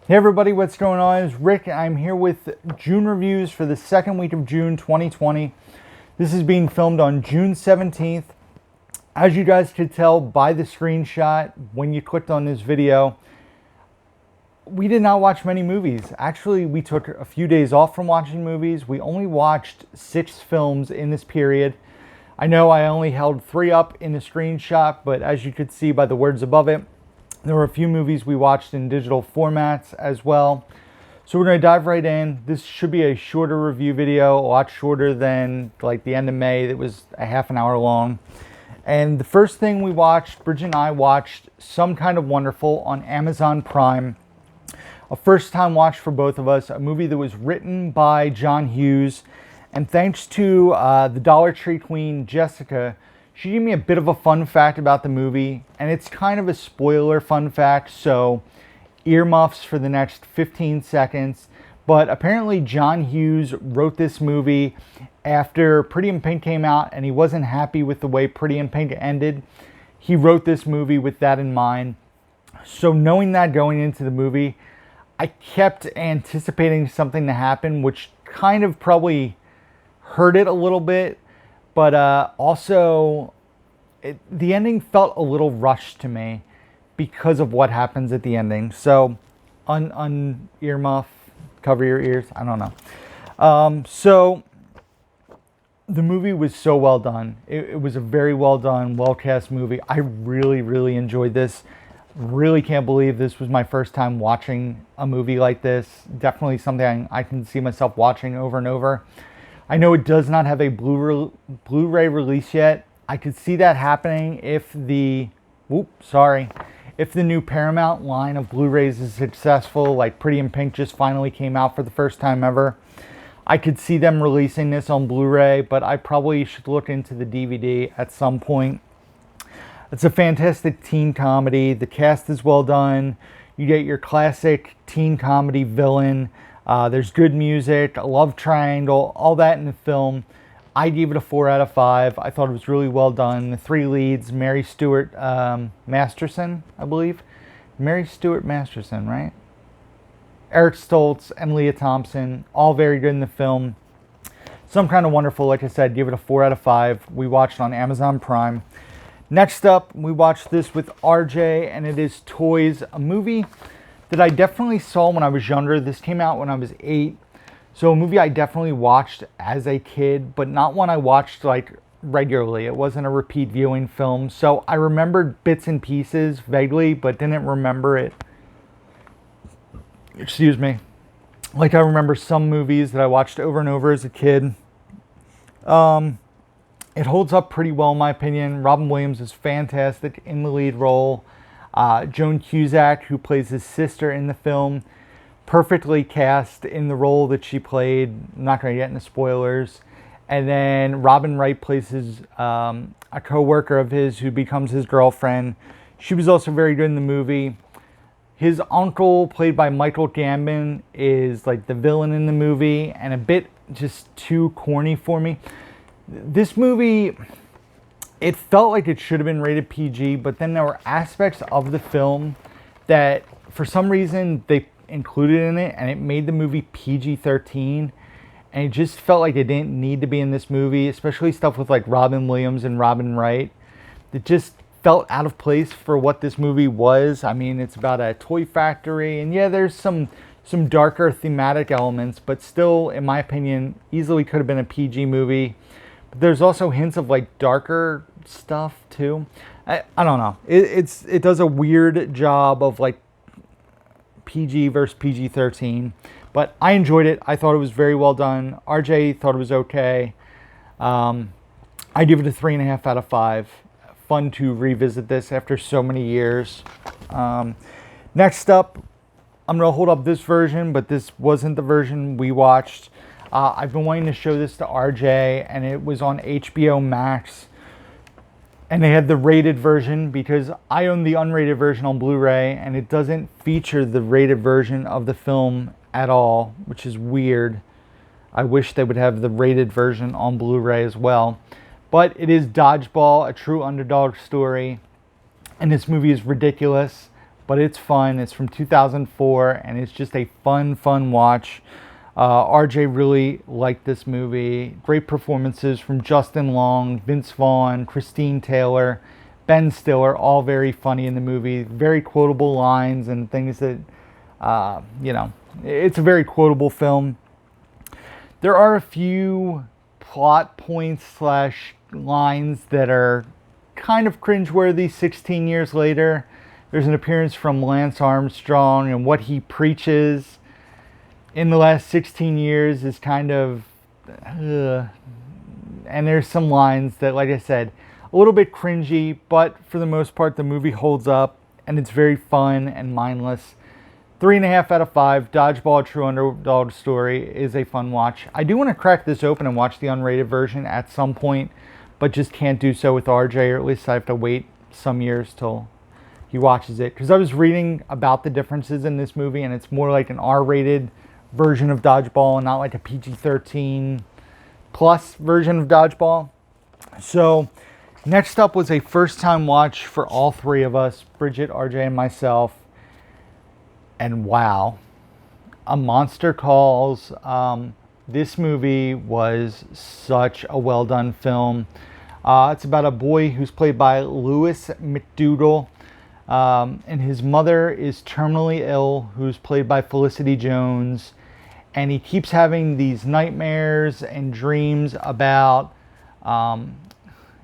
Hey everybody, what's going on? It's Rick. I'm here with June reviews for the second week of June 2020. This is being filmed on June 17th. As you guys could tell by the screenshot when you clicked on this video, we did not watch many movies. Actually, we took a few days off from watching movies. We only watched 6 films in this period. I know I only held 3 up in the screenshot, but as you could see by the words above it, there were a few movies we watched in digital formats as well. So we're going to dive right in. This should be a shorter review video, a lot shorter than like the end of May that was a half an hour long. And the first thing we watched, Bridget and I watched Some Kind of Wonderful on Amazon Prime. A first time watch for both of us, a movie that was written by John Hughes. And thanks to the Dollar Tree Queen, Jessica, she gave me a bit of a fun fact about the movie, and it's kind of a spoiler fun fact, so earmuffs for the next 15 seconds. But apparently John Hughes wrote this movie after Pretty in Pink came out, and he wasn't happy with the way Pretty in Pink ended. He wrote this movie with that in mind. So knowing that going into the movie, I kept anticipating something to happen, which kind of probably hurt it a little bit. But also, the ending felt a little rushed to me because of what happens at the ending. So, earmuff, cover your ears. I don't know. So, the movie was so well done. It was a very well done, well cast movie. I really, really enjoyed this. Really can't believe this was my first time watching a movie like this. Definitely something I can see myself watching over and over. I know it does not have a Blu-ray release yet. I could see that happening if the new Paramount line of Blu-rays is successful, like Pretty in Pink just finally came out for the first time ever. I could see them releasing this on Blu-ray, but I probably should look into the DVD at some point. It's a fantastic teen comedy. The cast is well done. You get your classic teen comedy villain. There's good music, a love triangle, all that in the film. I gave it a 4 out of 5. I thought it was really well done. The 3 leads, Mary Stuart Masterson, I believe. Mary Stuart Masterson, right? Eric Stoltz and Leah Thompson, all very good in the film. Some Kind of Wonderful, like I said, give it a 4 out of 5. We watched on Amazon Prime. Next up, we watched this with RJ, and it is Toys, a movie that I definitely saw when I was younger. This came out when I was 8. So a movie I definitely watched as a kid, but not one I watched like regularly. It wasn't a repeat viewing film. So I remembered bits and pieces vaguely, but didn't remember it. Excuse me. Like I remember some movies that I watched over and over as a kid. It holds up pretty well in my opinion. Robin Williams is fantastic in the lead role. Joan Cusack, who plays his sister in the film, perfectly cast in the role that she played. I'm not going to get into spoilers. And then Robin Wright plays a co-worker of his who becomes his girlfriend. She was also very good in the movie. His uncle, played by Michael Gambon, is like the villain in the movie and a bit just too corny for me. This movie, it felt like it should have been rated PG, but then there were aspects of the film that for some reason they included in it and it made the movie PG-13, and it just felt like it didn't need to be in this movie, especially stuff with like Robin Williams and Robin Wright. It just felt out of place for what this movie was. I mean, it's about a toy factory, and yeah, there's some darker thematic elements, but still, in my opinion, easily could have been a PG movie. There's also hints of like darker stuff too. I don't know. It does a weird job of like PG versus PG-13, but I enjoyed it. I thought it was very well done. RJ thought it was okay. I give it a 3.5 out of 5. Fun to revisit this after so many years. Next up, I'm gonna hold up this version, but this wasn't the version we watched. I've been wanting to show this to RJ, and it was on HBO Max. And they had the rated version because I own the unrated version on Blu-ray, and it doesn't feature the rated version of the film at all, which is weird. I wish they would have the rated version on Blu-ray as well. But it is Dodgeball, a true underdog story. And this movie is ridiculous, but it's fun. It's from 2004, and it's just a fun watch. RJ really liked this movie. Great performances from Justin Long, Vince Vaughn, Christine Taylor, Ben Stiller, all very funny in the movie. Very quotable lines and things that, it's a very quotable film. There are a few plot points / lines that are kind of cringeworthy 16 years later. There's an appearance from Lance Armstrong, and what he preaches in the last 16 years is kind of, and there's some lines that, like I said, a little bit cringy, but for the most part, the movie holds up, and it's very fun and mindless. 3.5 out of 5. Dodgeball, a true underdog story, is a fun watch. I do want to crack this open and watch the unrated version at some point, but just can't do so with RJ, or at least I have to wait some years till he watches it. Because I was reading about the differences in this movie, and it's more like an R-rated version of Dodgeball and not like a PG-13 plus version of Dodgeball. So next up was a first time watch for all three of us, Bridget, RJ, and myself. And wow, A Monster Calls. This movie was such a well done film. It's about a boy who's played by Louis McDougall. And his mother is terminally ill, who's played by Felicity Jones. And he keeps having these nightmares and dreams about,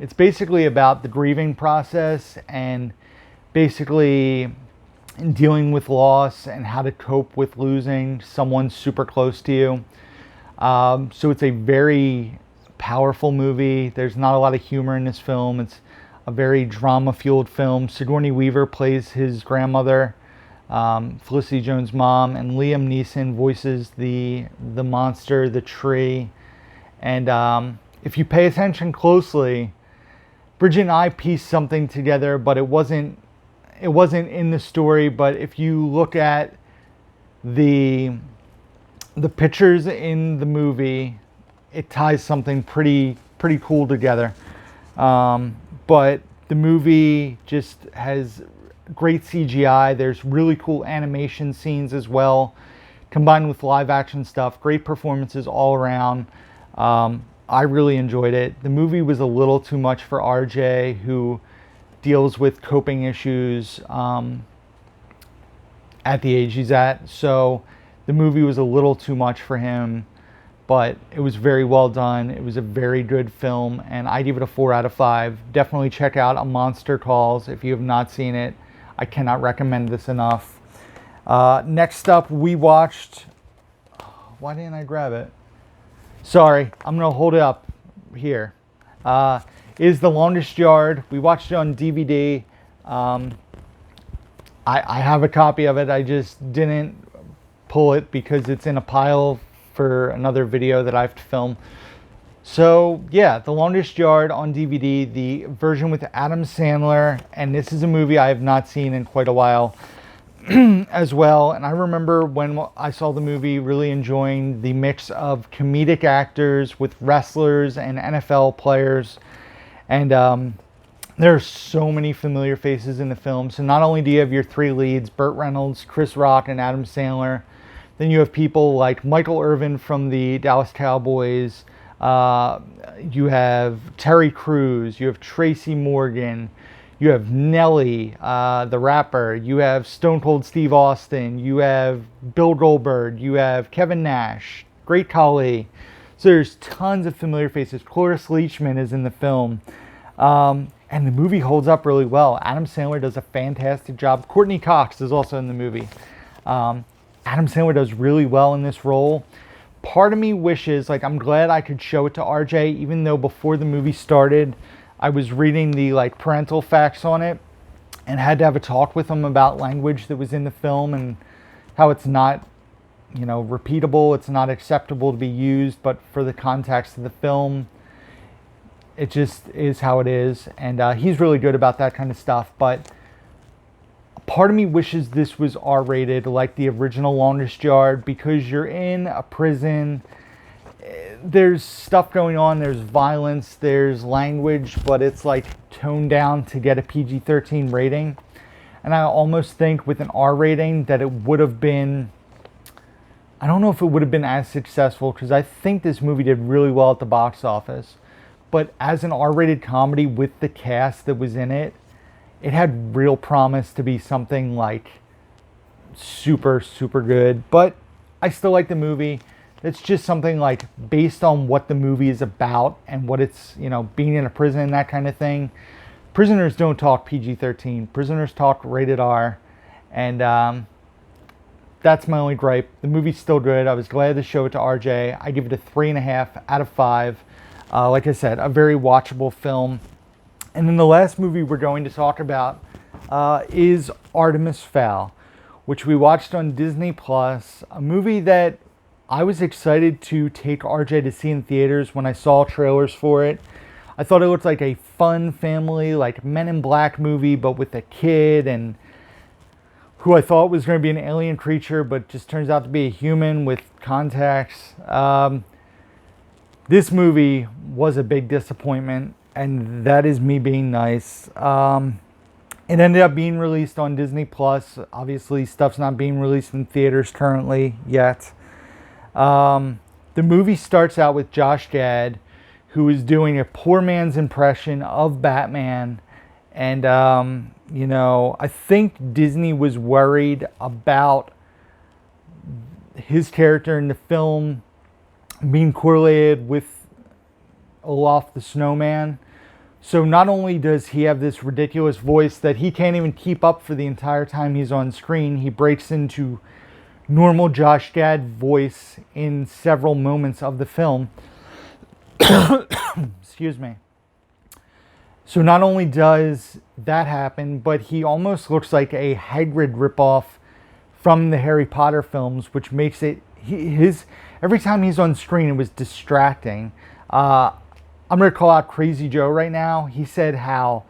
it's basically about the grieving process and basically dealing with loss and how to cope with losing someone super close to you. So it's a very powerful movie. There's not a lot of humor in this film. It's a very drama-fueled film. Sigourney Weaver plays his grandmother, Felicity Jones' mom, and Liam Neeson voices the monster, the tree. And if you pay attention closely, Bridget and I pieced something together, but it wasn't in the story. But if you look at the pictures in the movie, it ties something pretty cool together. But the movie just has great CGI. There's really cool animation scenes as well, combined with live action stuff. Great performances all around. I really enjoyed it. The movie was a little too much for RJ, who deals with coping issues at the age he's at. So the movie was a little too much for him, but it was very well done. It was a very good film, and I give it a 4 out of 5. Definitely check out A Monster Calls if you have not seen it. I cannot recommend this enough. Next up, we watched... Why didn't I grab it? Sorry, I'm going to hold it up here. Is The Longest Yard. We watched it on DVD. I have a copy of it. I just didn't pull it because it's in a pile for another video that I have to film. So yeah, The Longest Yard on DVD, the version with Adam Sandler, and this is a movie I have not seen in quite a while as well. And I remember when I saw the movie really enjoying the mix of comedic actors with wrestlers and NFL players. And there are so many familiar faces in the film. So not only do you have your three leads, Burt Reynolds, Chris Rock, and Adam Sandler, then you have people like Michael Irvin from the Dallas Cowboys. You have Terry Crews. You have Tracy Morgan. You have Nelly, the rapper. You have Stone Cold Steve Austin. You have Bill Goldberg. You have Kevin Nash. Great Khali. So there's tons of familiar faces. Cloris Leachman is in the film. And the movie holds up really well. Adam Sandler does a fantastic job. Courtney Cox is also in the movie. Adam Sandler does really well in this role. Part of me wishes, like, I'm glad I could show it to RJ, even though before the movie started, I was reading the parental facts on it and had to have a talk with him about language that was in the film and how it's not, repeatable. It's not acceptable to be used, but for the context of the film, it just is how it is. And he's really good about that kind of stuff. But part of me wishes this was R-rated like the original Longest Yard, because you're in a prison. There's stuff going on. There's violence. There's language, but it's toned down to get a PG-13 rating. And I almost think with an R rating that it would have been, I don't know if it would have been as successful, because I think this movie did really well at the box office. But as an R-rated comedy with the cast that was in it, it had real promise to be something like super, super good. But I still like the movie. It's just something like based on what the movie is about and what it's, you know, being in a prison and that kind of thing. Prisoners don't talk PG-13. Prisoners talk rated R. And that's my only gripe. The movie's still good. I was glad to show it to RJ. I give it a 3.5 out of 5. Like I said, a very watchable film. And then the last movie we're going to talk about is Artemis Fowl, which we watched on Disney Plus. A movie that I was excited to take RJ to see in theaters when I saw trailers for it. I thought it looked like a fun family, like Men in Black movie, but with a kid and who I thought was going to be an alien creature, but just turns out to be a human with contacts. This movie was a big disappointment, and that is me being nice. It ended up being released on Disney Plus. Obviously, stuff's not being released in theaters currently yet. The movie starts out with Josh Gad, who is doing a poor man's impression of Batman. And, you know, I think Disney was worried about his character in the film being correlated with Olaf the Snowman. So not only does he have this ridiculous voice that he can't even keep up for the entire time he's on screen, he breaks into normal Josh Gad voice in several moments of the film. Excuse me. So not only does that happen, but he almost looks like a Hagrid ripoff from the Harry Potter films, which makes it every time he's on screen, it was distracting. I'm going to call out Crazy Joe right now. He said how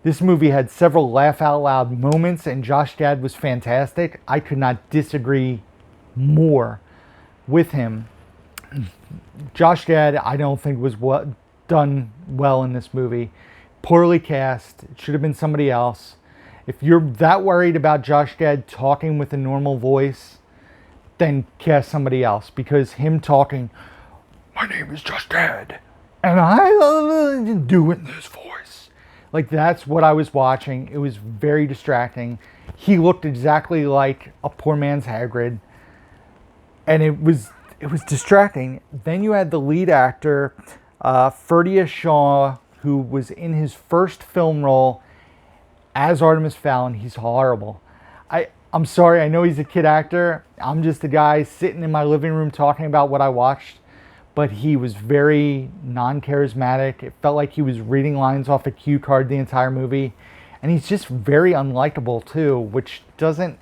this movie had several laugh out loud moments and Josh Gad was fantastic. I could not disagree more with him. Josh Gad, I don't think was done well in this movie. Poorly cast. It should have been somebody else. If you're that worried about Josh Gad talking with a normal voice, then cast somebody else, because him talking, "My name is Josh Gad, and I do it in this voice," like that's what I was watching. It was very distracting. He looked exactly like a poor man's Hagrid, and it was distracting. Then you had the lead actor, Ferdia Shaw, who was in his first film role as Artemis Fowl, and he's horrible. I'm sorry, I know he's a kid actor. I'm just a guy sitting in my living room talking about what I watched. But he was very non-charismatic. It felt like he was reading lines off a cue card the entire movie. And he's just very unlikable too, which doesn't...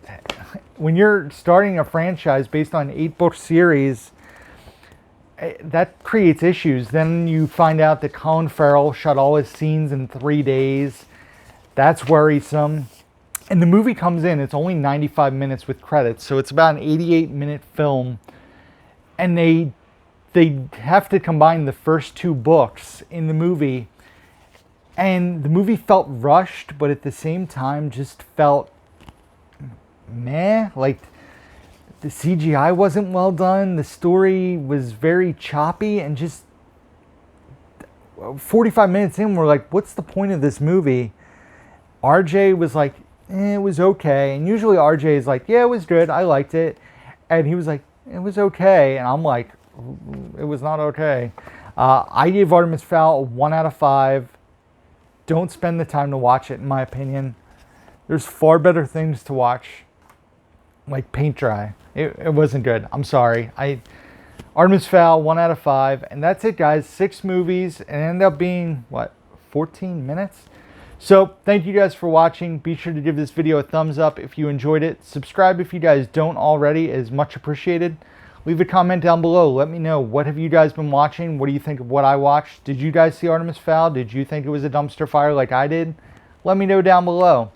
When you're starting a franchise based on an 8-book series, that creates issues. Then you find out that Colin Farrell shot all his scenes in 3 days. That's worrisome. And the movie comes in, it's only 95 minutes with credits, so it's about an 88-minute film. And they have to combine the first 2 books in the movie. And the movie felt rushed, but at the same time just felt meh. Like the CGI wasn't well done. The story was very choppy, and just 45 minutes in, we're like, what's the point of this movie? RJ was like, it was okay. And usually RJ is like, yeah, it was good. I liked it. And he was like, it was okay. And I'm like, it was not okay. I gave Artemis Fowl a 1 out of 5. Don't spend the time to watch it, in my opinion. There's far better things to watch, like paint dry. It wasn't good. I'm sorry. Artemis Fowl, 1 out of 5. And that's it, guys. 6 movies. And it ended up being, 14 minutes? So, thank you guys for watching. Be sure to give this video a thumbs up if you enjoyed it. Subscribe if you guys don't already. It is much appreciated. Leave a comment down below. Let me know, what have you guys been watching? What do you think of what I watched? Did you guys see Artemis Fowl? Did you think it was a dumpster fire like I did? Let me know down below.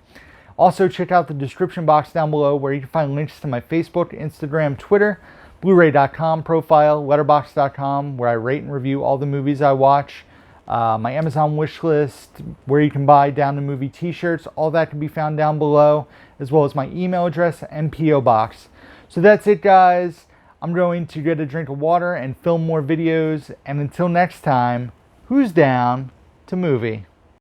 Also, check out the description box down below where you can find links to my Facebook, Instagram, Twitter, Blu-ray.com profile, Letterboxd.com, where I rate and review all the movies I watch. my Amazon wish list, where you can buy Down to Movie t-shirts. All that can be found down below, as well as my email address and P.O. box. So that's it, guys. I'm going to get a drink of water and film more videos. And until next time, who's down to movie?